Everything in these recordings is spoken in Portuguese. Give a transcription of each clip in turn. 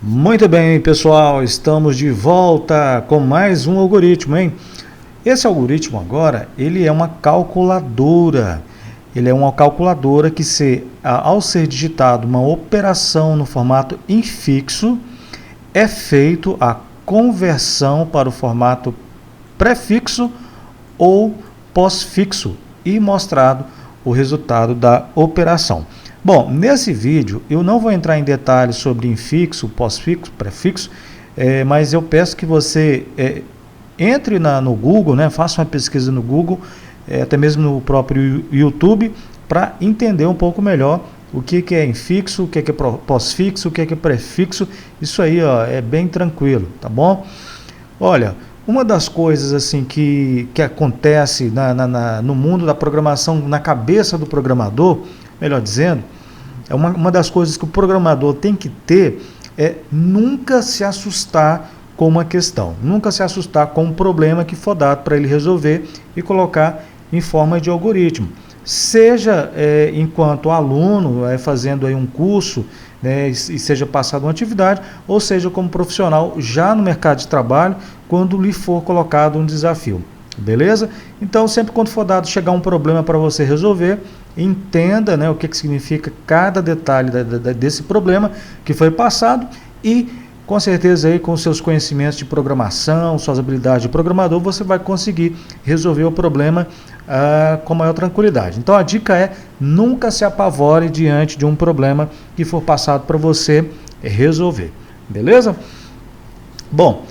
Muito bem, pessoal, estamos de volta com mais um algoritmo, hein? Esse algoritmo agora, ele é uma calculadora. Ele é uma calculadora que, ao ser digitado uma operação no formato infixo, é feito a conversão para o formato prefixo ou pós-fixo e mostrado o resultado da operação. Bom, nesse vídeo eu não vou entrar em detalhes sobre infixo, pós-fixo, prefixo, mas eu peço que você entre no Google, né, faça uma pesquisa no Google, até mesmo no próprio YouTube, para entender um pouco melhor o que é infixo, o que é pós-fixo, o que é prefixo. Isso aí, ó, é bem tranquilo, tá bom? Olha, uma das coisas assim que acontece no mundo da programação, na cabeça do programador, melhor dizendo, uma das coisas que o programador tem que ter é nunca se assustar com uma questão, nunca se assustar com um problema que for dado para ele resolver e colocar em forma de algoritmo. Seja enquanto aluno, fazendo aí um curso, né, e seja passado uma atividade, ou seja como profissional já no mercado de trabalho, quando lhe for colocado um desafio. Beleza? Então, sempre quando for dado chegar um problema para você resolver, entenda, né, o que significa cada detalhe desse problema que foi passado e, com certeza, aí, com seus conhecimentos de programação, suas habilidades de programador, você vai conseguir resolver o problema com maior tranquilidade. Então, a dica é nunca se apavore diante de um problema que for passado para você resolver. Beleza? Bom,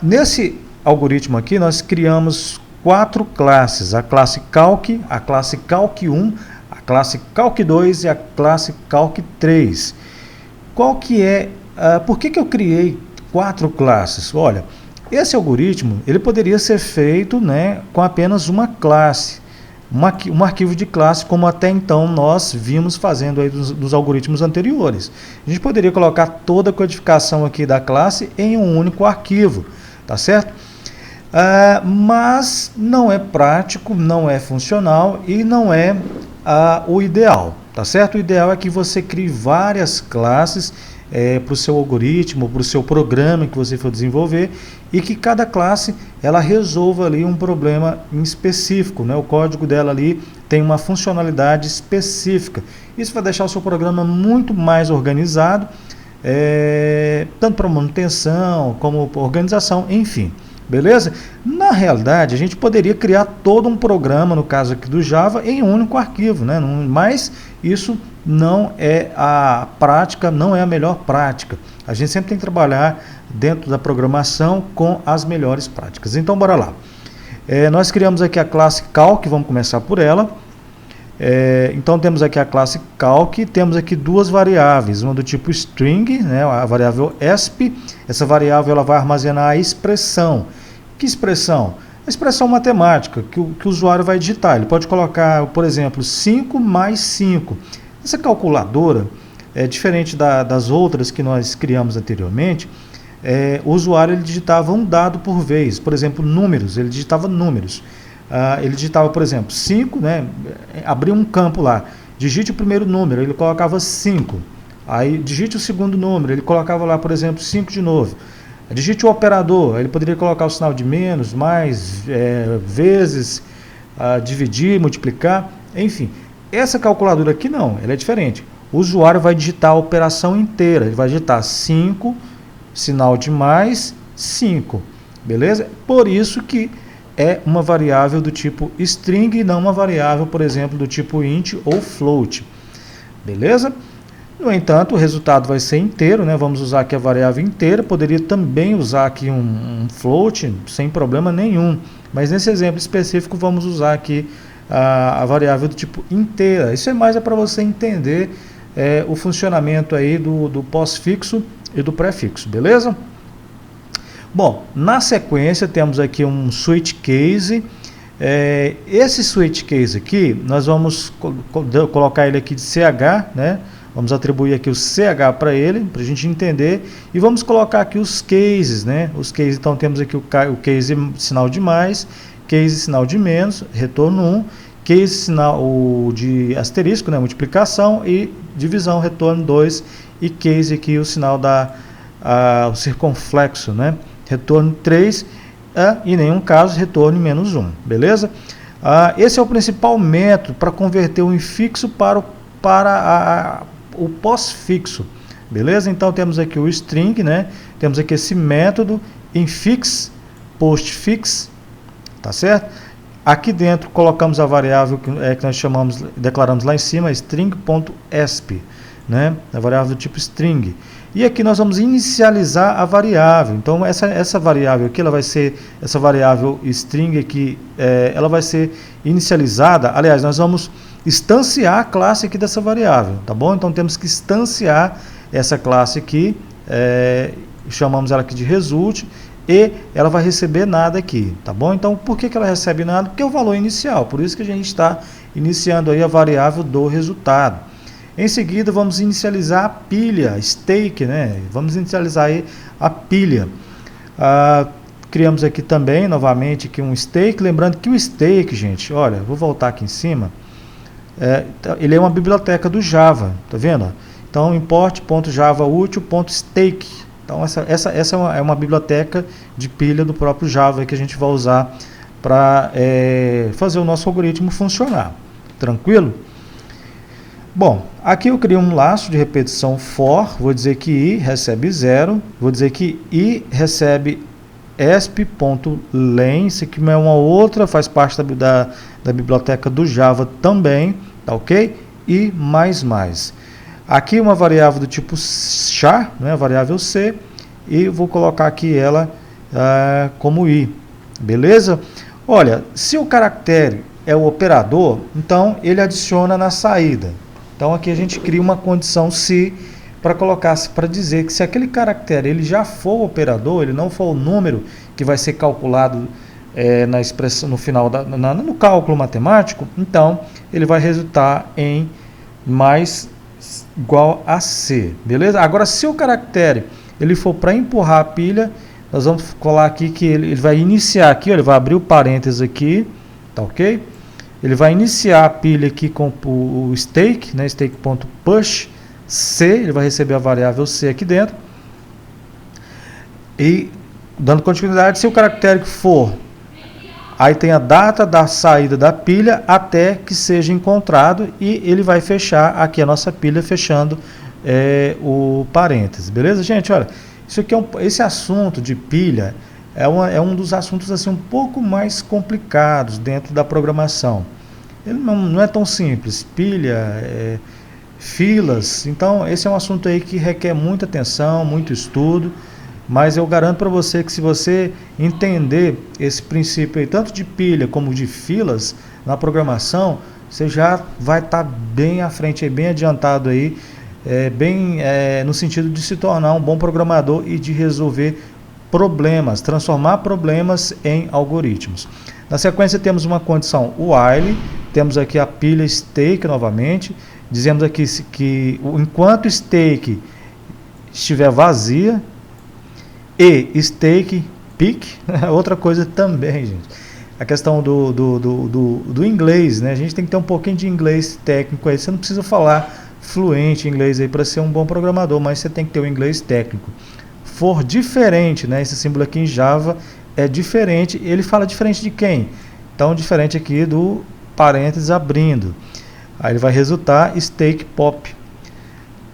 nesse algoritmo aqui, nós criamos 4 classes, a classe Calc, a classe Calc 1, a classe Calc 2 e a classe Calc 3. Por que eu criei 4 classes? Olha, esse algoritmo ele poderia ser feito, né, com apenas uma classe, um arquivo de classe, como até então nós vimos fazendo aí dos algoritmos anteriores. A gente poderia colocar toda a codificação aqui da classe em um único arquivo, tá certo? Mas não é prático, não é funcional e não é o ideal, tá certo? O ideal é que você crie várias classes para o seu algoritmo, para o seu programa que você for desenvolver e que cada classe ela resolva ali um problema em específico, né? O código dela ali tem uma funcionalidade específica. Isso vai deixar o seu programa muito mais organizado, tanto para manutenção como para organização, enfim. Beleza? Na realidade, a gente poderia criar todo um programa, no caso aqui do Java, em um único arquivo, né? Mas isso não é a prática, não é a melhor prática. A gente sempre tem que trabalhar dentro da programação com as melhores práticas. Então, bora lá. Nós criamos aqui a classe Calc, vamos começar por ela. Então, temos aqui a classe Calc, temos aqui 2 variáveis, uma do tipo string, né, a variável exp. Essa variável ela vai armazenar a expressão. Que expressão? A expressão matemática que o usuário vai digitar. Ele pode colocar, por exemplo, 5 mais 5. Essa calculadora, diferente das outras que nós criamos anteriormente, o usuário ele digitava um dado por vez. Por exemplo, números, ele digitava números. Ele digitava, por exemplo, 5, né, abria um campo lá, digite o primeiro número, ele colocava 5. Aí digite o segundo número, ele colocava lá, por exemplo, 5 de novo. Digite o operador, ele poderia colocar o sinal de menos, mais, vezes, dividir, multiplicar, enfim. Essa calculadora aqui não, ela é diferente. O usuário vai digitar a operação inteira, ele vai digitar 5, sinal de mais, 5, beleza? Por isso que é uma variável do tipo string e não uma variável, por exemplo, do tipo int ou float, beleza? No entanto, o resultado vai ser inteiro, né? Vamos usar aqui a variável inteira, poderia também usar aqui um float, sem problema nenhum, mas nesse exemplo específico vamos usar aqui a variável do tipo inteira. Isso é mais para você entender o funcionamento aí do pós-fixo e do prefixo, beleza? Bom, na sequência temos aqui um switch case. Esse switch case aqui, nós vamos colocar ele aqui de CH, né? Vamos atribuir aqui o CH para ele, para a gente entender. E vamos colocar aqui os cases, né? Os cases, então temos aqui o case sinal de mais, case sinal de menos, retorno 1, case sinal de asterisco, né? Multiplicação e divisão, retorno 2, e case aqui o sinal o circunflexo, né? Retorne 3 e em nenhum caso retorne menos 1, beleza? Esse é o principal método para converter o infixo para o pós-fixo, beleza? Então temos aqui o string, né? Temos aqui esse método infix, postfix, tá certo? Aqui dentro colocamos a variável que nós declaramos lá em cima, string.esp, né? A variável do tipo string. E aqui nós vamos inicializar a variável. Então essa variável aqui, ela vai ser, essa variável string aqui, ela vai ser inicializada. Aliás, nós vamos instanciar a classe aqui dessa variável, tá bom? Então temos que instanciar essa classe aqui, chamamos ela aqui de result, e ela vai receber nada aqui, tá bom? Então por que ela recebe nada? Porque é o valor inicial, por isso que a gente está iniciando aí a variável do resultado. Em seguida vamos inicializar a pilha, stake, né? Vamos inicializar aí a pilha. Criamos aqui também, novamente, aqui um stake, lembrando que o stake, gente, olha, vou voltar aqui em cima, ele é uma biblioteca do Java, tá vendo? Então import.java-util.stake. Então essa é uma biblioteca de pilha do próprio Java que a gente vai usar para fazer o nosso algoritmo funcionar. Tranquilo? Bom, aqui eu crio um laço de repetição for, vou dizer que i recebe 0, vou dizer que i recebe esp.len, isso aqui é uma outra, faz parte da biblioteca do Java também, tá ok? E mais. Aqui uma variável do tipo char, né, variável c, e vou colocar aqui ela como i, beleza? Olha, se o caractere é o operador, então ele adiciona na saída. Então aqui a gente cria uma condição se para colocar, para dizer que se aquele caractere ele já for o operador, ele não for o número que vai ser calculado na expressão no final no cálculo matemático, então ele vai resultar em mais igual a C, beleza? Agora se o caractere ele for para empurrar a pilha, nós vamos colar aqui que ele vai iniciar aqui, ó, ele vai abrir o parênteses aqui, tá ok? Ele vai iniciar a pilha aqui com o stake, né, stake.push C, ele vai receber a variável C aqui dentro. E dando continuidade, se o caractere que for, aí tem a data da saída da pilha até que seja encontrado e ele vai fechar aqui a nossa pilha, fechando o parênteses, beleza, gente? Olha, isso aqui esse assunto de pilha é um dos assuntos assim um pouco mais complicados dentro da programação. Ele não é tão simples, pilha, filas, então esse é um assunto aí que requer muita atenção, muito estudo, mas eu garanto para você que se você entender esse princípio aí, tanto de pilha como de filas na programação, você já vai estar bem à frente, bem adiantado aí, no sentido de se tornar um bom programador e de resolver problemas, transformar problemas em algoritmos. Na sequência temos uma condição while, temos aqui a pilha stake novamente, dizemos aqui que enquanto stake estiver vazia, e stake pick, outra coisa também, gente, a questão do inglês, né? A gente tem que ter um pouquinho de inglês técnico aí, você não precisa falar fluente inglês aí para ser um bom programador, mas você tem que ter o inglês técnico. For diferente, né? Esse símbolo aqui em Java é diferente, ele fala diferente de quem? Então, diferente aqui do parênteses abrindo. Aí ele vai resultar stake pop.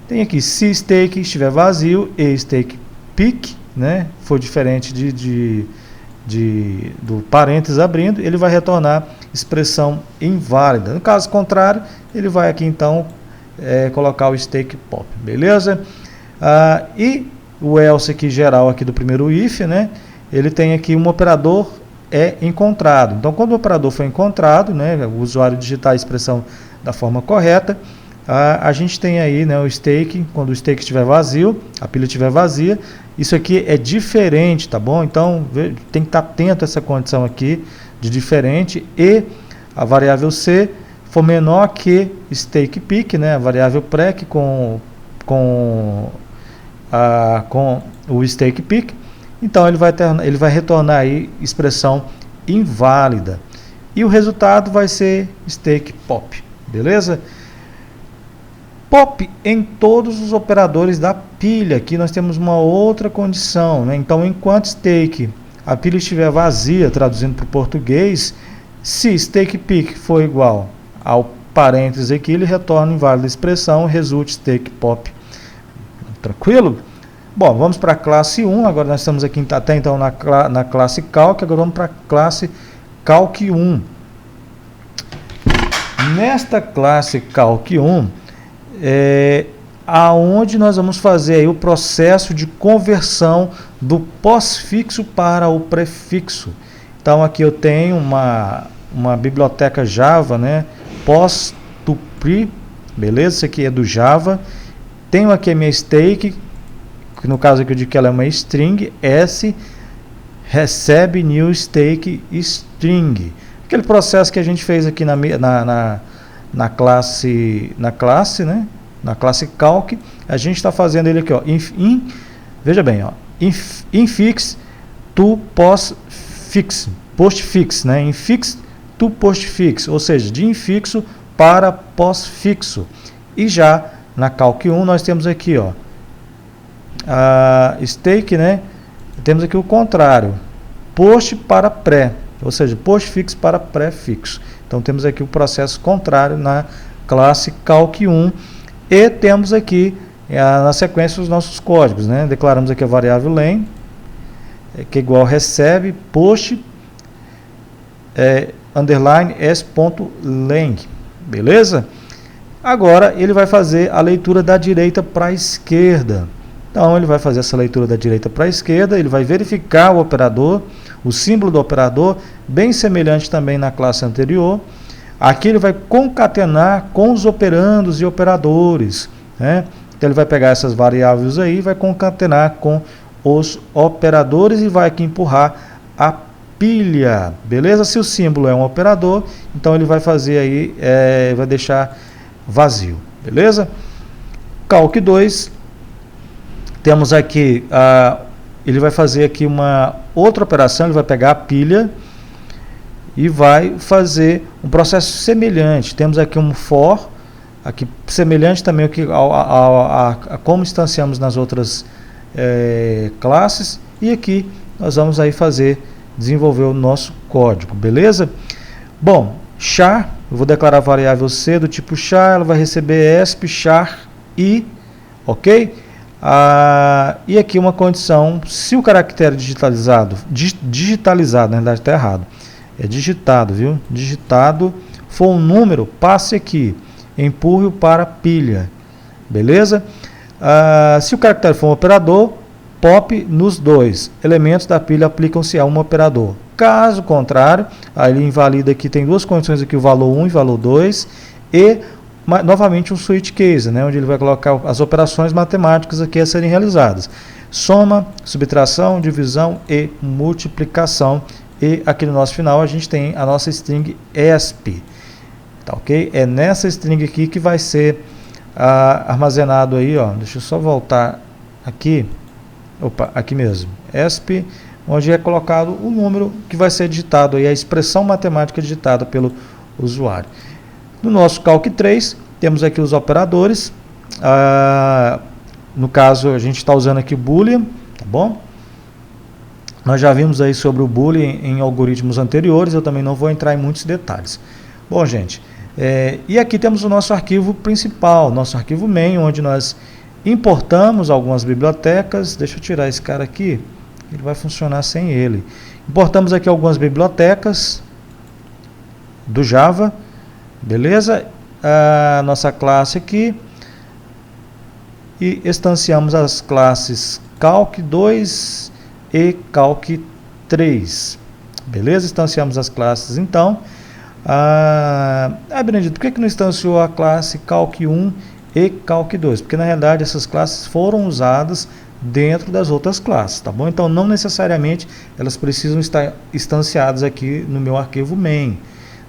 Tem aqui, se stake estiver vazio e stake pick, né? For diferente do parênteses abrindo, ele vai retornar expressão inválida. No caso contrário, ele vai aqui então colocar o stake pop, beleza? E o else aqui geral aqui do primeiro if, né? Ele tem aqui um operador encontrado. Então, quando o operador foi encontrado, né, o usuário digitar a expressão da forma correta, a gente tem aí, né, o stake, quando o stake estiver vazio, a pilha estiver vazia, isso aqui é diferente, tá bom? Então, tem que estar atento a essa condição aqui de diferente, e a variável C for menor que stake pick, né, a variável pré com o stake pick, então ele vai retornar aí expressão inválida. E o resultado vai ser stake pop, beleza? pop em todos os operadores da pilha. Aqui nós temos uma outra condição, né? Então, enquanto stake, a pilha estiver vazia, traduzindo para o português, se stake pick for igual ao parênteses aqui, ele retorna inválida expressão, result stake pop. Tranquilo? Bom, vamos para a classe 1, agora nós estamos aqui até então na classe Calc, agora vamos para a classe Calc 1. Nesta classe Calc 1, aonde nós vamos fazer aí o processo de conversão do pós-fixo para o prefixo. Então aqui eu tenho uma biblioteca Java, né, pos to pre, beleza? Isso aqui é do Java. Tenho aqui a minha stake, que no caso aqui eu digo que ela é uma string, s recebe new stake string. Aquele processo que a gente fez aqui na classe, né? Na classe calc, a gente está fazendo ele aqui, ó, veja bem, ó, infix to postfix, né? Infix to postfix, ou seja, de infixo para pós-fixo. E já na calc 1 nós temos aqui, ó, a stake, né? Temos aqui o contrário, post para pré, ou seja, postfix para pré-fixo. Então temos aqui o processo contrário na classe calc 1 e temos aqui na sequência os nossos códigos, né? Declaramos aqui a variável len, que é igual recebe post underline s.len, beleza? Agora ele vai fazer a leitura da direita para a esquerda. Então ele vai fazer essa leitura da direita para a esquerda, ele vai verificar o operador, o símbolo do operador, bem semelhante também na classe anterior. Aqui ele vai concatenar com os operandos e operadores, né? Então ele vai pegar essas variáveis aí, vai concatenar com os operadores e vai aqui empurrar a pilha, beleza? Se o símbolo é um operador, então ele vai fazer aí, vai deixar vazio, beleza? Calc 2, temos aqui, ele vai fazer aqui uma outra operação, ele vai pegar a pilha e vai fazer um processo semelhante. Temos aqui um for, aqui semelhante também a como instanciamos nas outras classes, e aqui nós vamos aí desenvolver o nosso código, beleza? Bom, char, eu vou declarar a variável c do tipo char, ela vai receber esp char i, ok? E aqui uma condição, se o caractere digitalizado, na verdade está errado, é digitado, viu? Digitado, for um número, passe aqui, empurre-o para a pilha, beleza? Se o caractere for um operador, pop nos dois elementos da pilha aplicam-se a um operador. Caso contrário, aí ele invalida aqui, tem duas condições aqui, o valor 1 e o valor 2, e novamente um switch case, né, onde ele vai colocar as operações matemáticas aqui a serem realizadas. Soma, subtração, divisão e multiplicação. E aqui no nosso final a gente tem a nossa string esp. Tá, ok? É nessa string aqui que vai ser armazenado aí, ó. Deixa eu só voltar aqui. Opa, aqui mesmo. Esp, onde é colocado o número que vai ser digitado aí, a expressão matemática digitada pelo usuário. No nosso Calc 3, temos aqui os operadores. No caso, a gente está usando aqui o Boolean, tá bom? Nós já vimos aí sobre o Boolean em algoritmos anteriores, eu também não vou entrar em muitos detalhes. Bom, gente, e aqui temos o nosso arquivo principal, nosso arquivo main, onde nós importamos algumas bibliotecas. Deixa eu tirar esse cara aqui, ele vai funcionar sem ele. Importamos aqui algumas bibliotecas do Java, beleza? A nossa classe aqui, e instanciamos as classes Calc 2 e Calc 3, beleza? Instanciamos as classes então. Benedito, por que não instanciou a classe Calc 1 e Calc 2? Porque na realidade essas classes foram usadas dentro das outras classes, tá bom? Então não necessariamente elas precisam estar instanciadas aqui no meu arquivo main,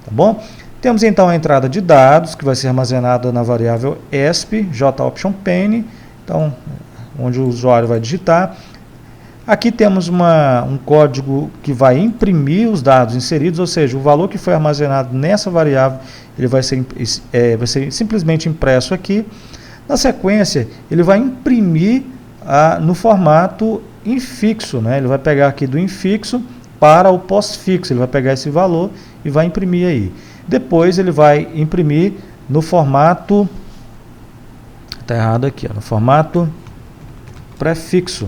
tá bom? Temos então a entrada de dados, que vai ser armazenada na variável esp, jOptionPane, então, onde o usuário vai digitar. Aqui temos um código que vai imprimir os dados inseridos, ou seja, o valor que foi armazenado nessa variável, ele vai ser simplesmente impresso aqui. Na sequência, ele vai imprimir no formato infixo, né? Ele vai pegar aqui do infixo para o pós-fixo, ele vai pegar esse valor e vai imprimir aí. Depois ele vai imprimir no formato, está errado aqui, ó, no formato prefixo,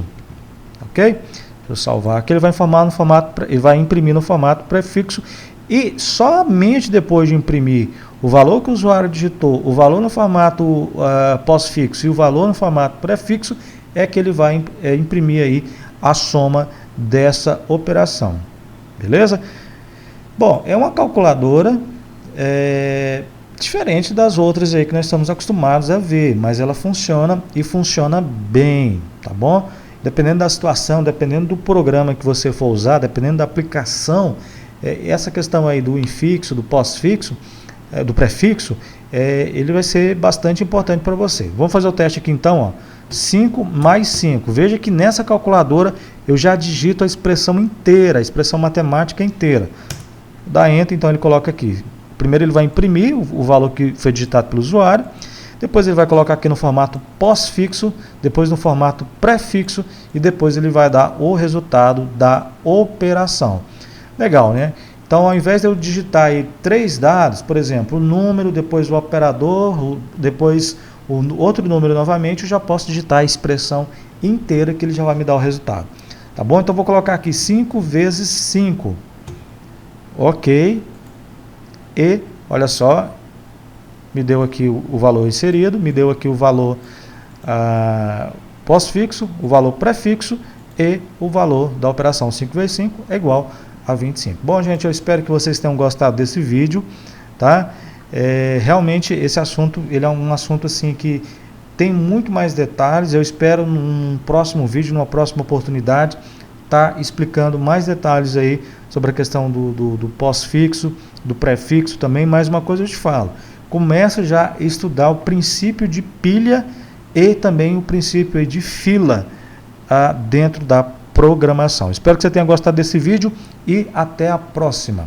ok? Deixa eu salvar aqui, ele vai imprimir no formato prefixo e somente depois de imprimir o valor que o usuário digitou, o valor no formato pós-fixo e o valor no formato prefixo, é que ele vai imprimir aí a soma dessa operação, beleza? Bom, é uma calculadora diferente das outras aí que nós estamos acostumados a ver, mas ela funciona e funciona bem, tá bom? Dependendo da situação, dependendo do programa que você for usar, dependendo da aplicação, essa questão aí do infixo, do pós-fixo, do prefixo, ele vai ser bastante importante para você. Vamos fazer o teste aqui então, ó. 5 mais 5. Veja que nessa calculadora eu já digito a expressão inteira, a expressão matemática inteira. Dá Enter, então ele coloca aqui. Primeiro ele vai imprimir o valor que foi digitado pelo usuário, depois ele vai colocar aqui no formato pós-fixo, depois no formato prefixo e depois ele vai dar o resultado da operação. Legal, né? Então, ao invés de eu digitar aí 3 dados, por exemplo, o número, depois o operador, depois o outro número novamente, eu já posso digitar a expressão inteira que ele já vai me dar o resultado. Tá bom? Então, vou colocar aqui 5 vezes 5. Ok. E, olha só, me deu aqui o valor inserido, me deu aqui o valor pós-fixo, o valor prefixo e o valor da operação 5 vezes 5 é igual a 25. Bom, gente, eu espero que vocês tenham gostado desse vídeo, tá? Realmente esse assunto, ele é um assunto assim que tem muito mais detalhes. Eu espero num próximo vídeo, numa próxima oportunidade, tá explicando mais detalhes aí sobre a questão do pós-fixo, do prefixo também. Mais uma coisa eu te falo, começa já a estudar o princípio de pilha e também o princípio aí de fila dentro da programação. Espero que você tenha gostado desse vídeo e até a próxima.